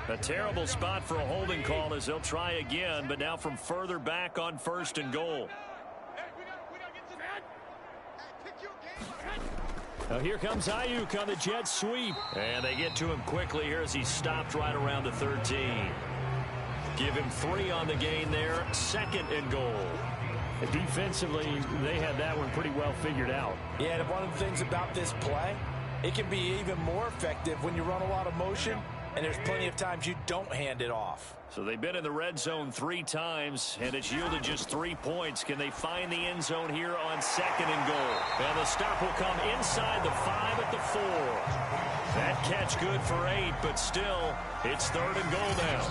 A terrible spot for a holding call as they'll try again, but now from further back on 1st and goal. Now here comes Ayuk on the jet sweep. And they get to him quickly here as he stopped right around the 13. Give him 3 on the gain there. 2nd and goal. Defensively, they had that one pretty well figured out. Yeah, and one of the things about this play, it can be even more effective when you run a lot of motion, and there's plenty of times you don't hand it off. So they've been in the red zone 3 times, and it's yielded just 3 points. Can they find the end zone here on 2nd and goal? And the stop will come inside the 5 at the 4. That catch good for 8, but still, it's 3rd and goal now.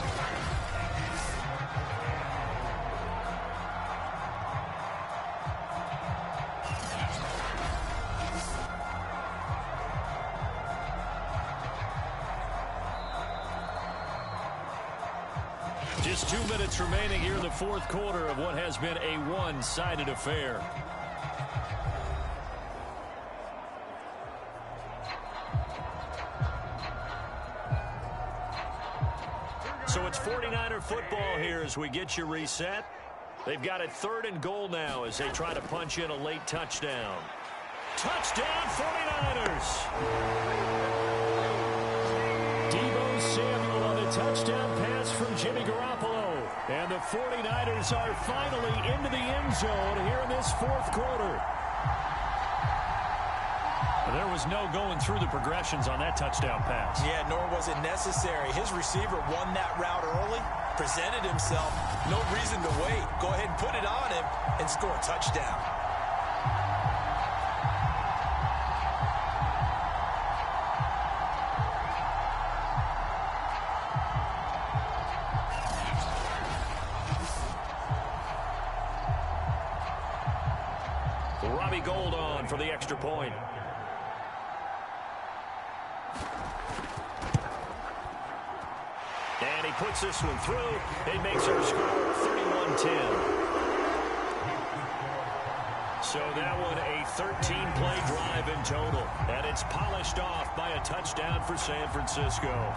Just 2 minutes remaining here in the 4th quarter of what has been a one-sided affair. So 49er football here as we get you reset. They've got it 3rd and goal now as they try to punch in a late touchdown. Touchdown 49ers! Deebo Samuel on the touchdown pass from Jimmy Garoppolo. And the 49ers are finally into the end zone here in this 4th quarter. There was no going through the progressions on that touchdown pass. Yeah, nor was it necessary. His receiver won that route early, presented himself. No reason to wait. Go ahead and put it on him and score a touchdown. Robbie Gould on for the extra point. And he puts this one through. It makes our score 31-10. So that one a 13-play drive in total. And it's polished off by a touchdown for San Francisco.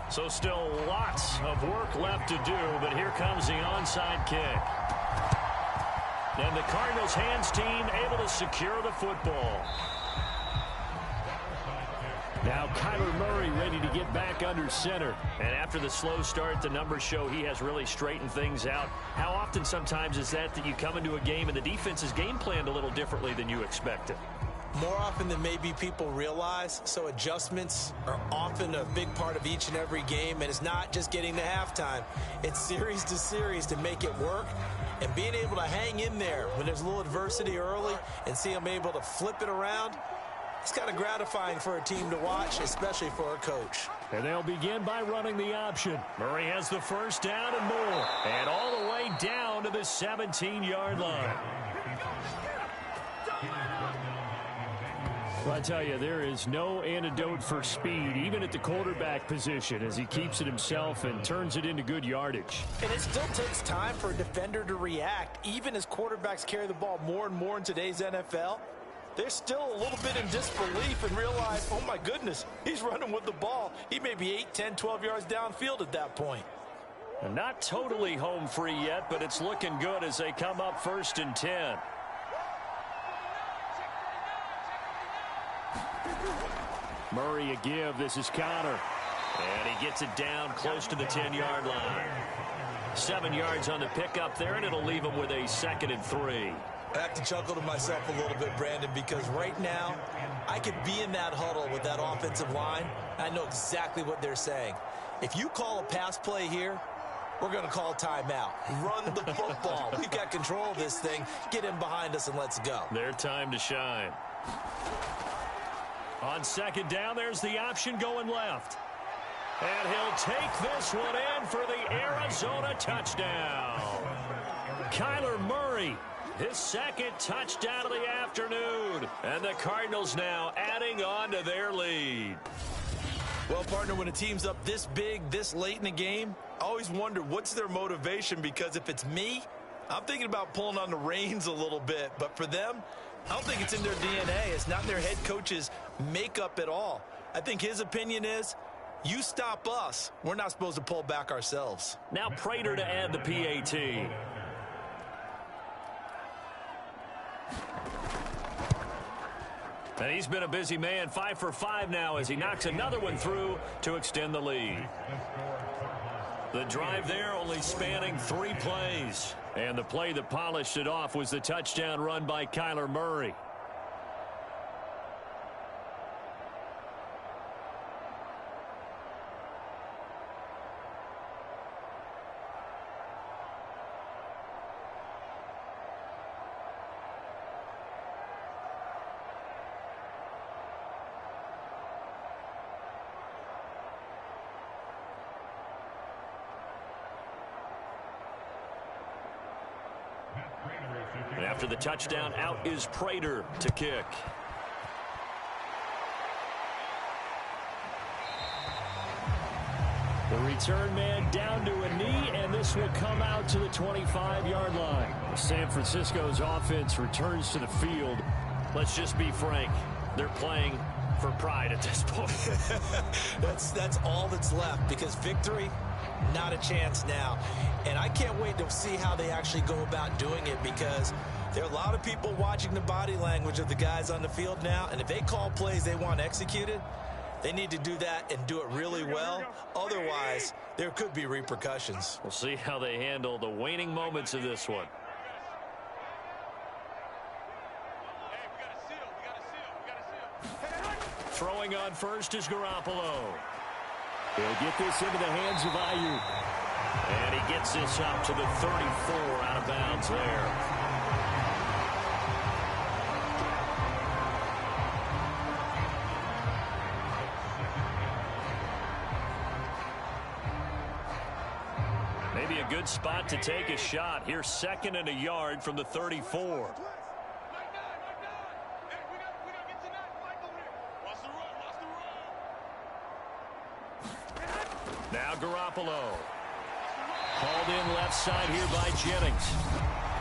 So still lots of work left to do, but here comes the onside kick. And the Cardinals hands team able to secure the football. Now Kyler Murray ready to get back under center. And after the slow start, the numbers show he has really straightened things out. How often sometimes is that you come into a game and the defense is game planned a little differently than you expected? More often than maybe people realize, so adjustments are often a big part of each and every game, and it's not just getting to halftime. It's series to series to make it work, and being able to hang in there when there's a little adversity early and see them able to flip it around, it's kind of gratifying for a team to watch, especially for a coach. And they'll begin by running the option. Murray has the first down and more, and all the way down to the 17-yard line. Well, I tell you, there is no antidote for speed, even at the quarterback position, as he keeps it himself and turns it into good yardage. And it still takes time for a defender to react. Even as quarterbacks carry the ball more and more in today's NFL, they're still a little bit in disbelief and realize, oh, my goodness, he's running with the ball. He may be 8, 10, 12 yards downfield at that point. And not totally home free yet, but it's looking good as they come up 1st and 10. Murray a give. This is Connor. And he gets it down close to the 10-yard line. 7 yards on the pickup there, and it'll leave him with a 2nd and 3. I have to chuckle to myself a little bit, Brandon, because right now I could be in that huddle with that offensive line. I know exactly what they're saying. If you call a pass play here, we're going to call timeout. Run the football. We've got control of this thing. Get in behind us and let's go. Their time to shine. On 2nd down, there's the option going left. And he'll take this one in for the Arizona touchdown. Kyler Murray, his 2nd touchdown of the afternoon. And the Cardinals now adding on to their lead. Well, partner, when a team's up this big, this late in the game, I always wonder what's their motivation, because if it's me, I'm thinking about pulling on the reins a little bit. But for them, I don't think it's in their DNA. It's not in their head coach's makeup at all. I think his opinion is, you stop us, we're not supposed to pull back ourselves. Now Prater to add the PAT. And he's been a busy man, 5 for 5 now as he knocks another one through to extend the lead. The drive there only spanning 3 plays. And the play that polished it off was the touchdown run by Kyler Murray. After the touchdown, out is Prater to kick. The return man down to a knee, and this will come out to the 25-yard line. San Francisco's offense returns to the field. Let's just be frank. They're playing for pride at this point. That's all that's left, because victory, not a chance now. And I can't wait to see how they actually go about doing it, because there are a lot of people watching the body language of the guys on the field now, and if they call plays they want executed, they need to do that and do it really well. Otherwise, there could be repercussions. We'll see how they handle the waning moments of this one. Throwing on first is Garoppolo. He'll get this into the hands of Ayuk. And he gets this up to the 34, out of bounds there. Maybe a good spot to take a shot. Here's 2nd and a yard from the 34. Now Garoppolo. Hauled in left side here by Jennings.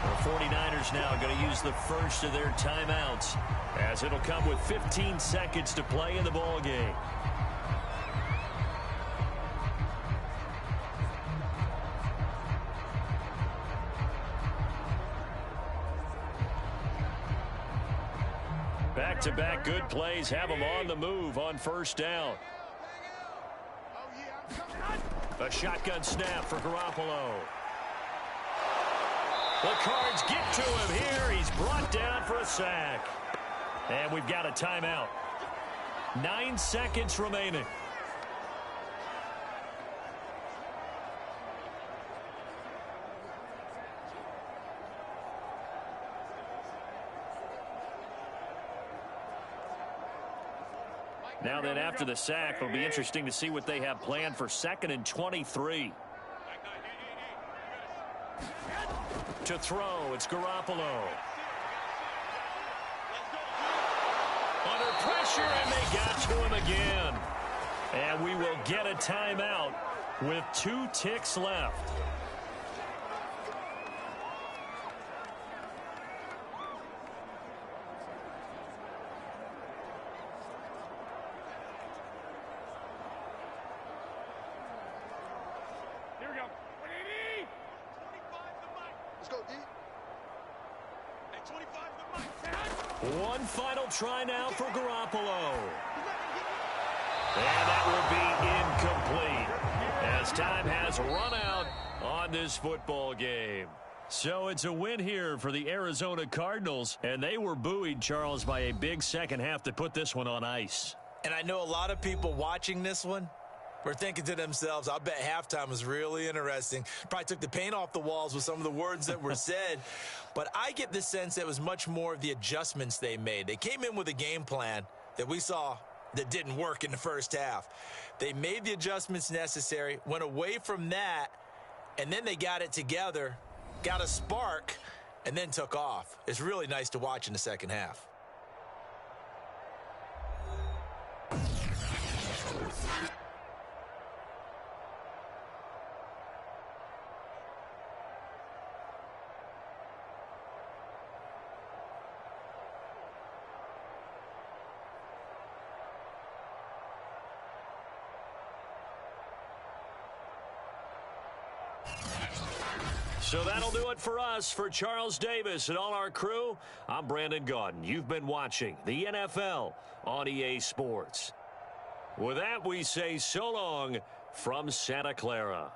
The 49ers now going to use the first of their timeouts, as it'll come with 15 seconds to play in the ball game. Back-to-back good plays have them on the move on first down. A shotgun snap for Garoppolo. The Cards get to him here. He's brought down for a sack. And we've got a timeout. 9 seconds remaining. Now then, after the sack, it'll be interesting to see what they have planned for 2nd and 23. To throw, it's Garoppolo. Under pressure, and they got to him again. And we will get a timeout with 2 ticks left. One final try now for Garoppolo. And that will be incomplete, as time has run out on this football game. So it's a win here for the Arizona Cardinals, and they were buoyed, Charles, by a big second half to put this one on ice. And I know a lot of people watching this one were thinking to themselves, I bet halftime was really interesting. Probably took the paint off the walls with some of the words that were said. But I get the sense that it was much more of the adjustments they made. They came in with a game plan that we saw that didn't work in the first half. They made the adjustments necessary, went away from that, and then they got it together, got a spark, and then took off. It's really nice to watch in the second half. So that'll do it for us. For Charles Davis and all our crew, I'm Brandon Gaudin. You've been watching the NFL on EA Sports. With that, we say so long from Santa Clara.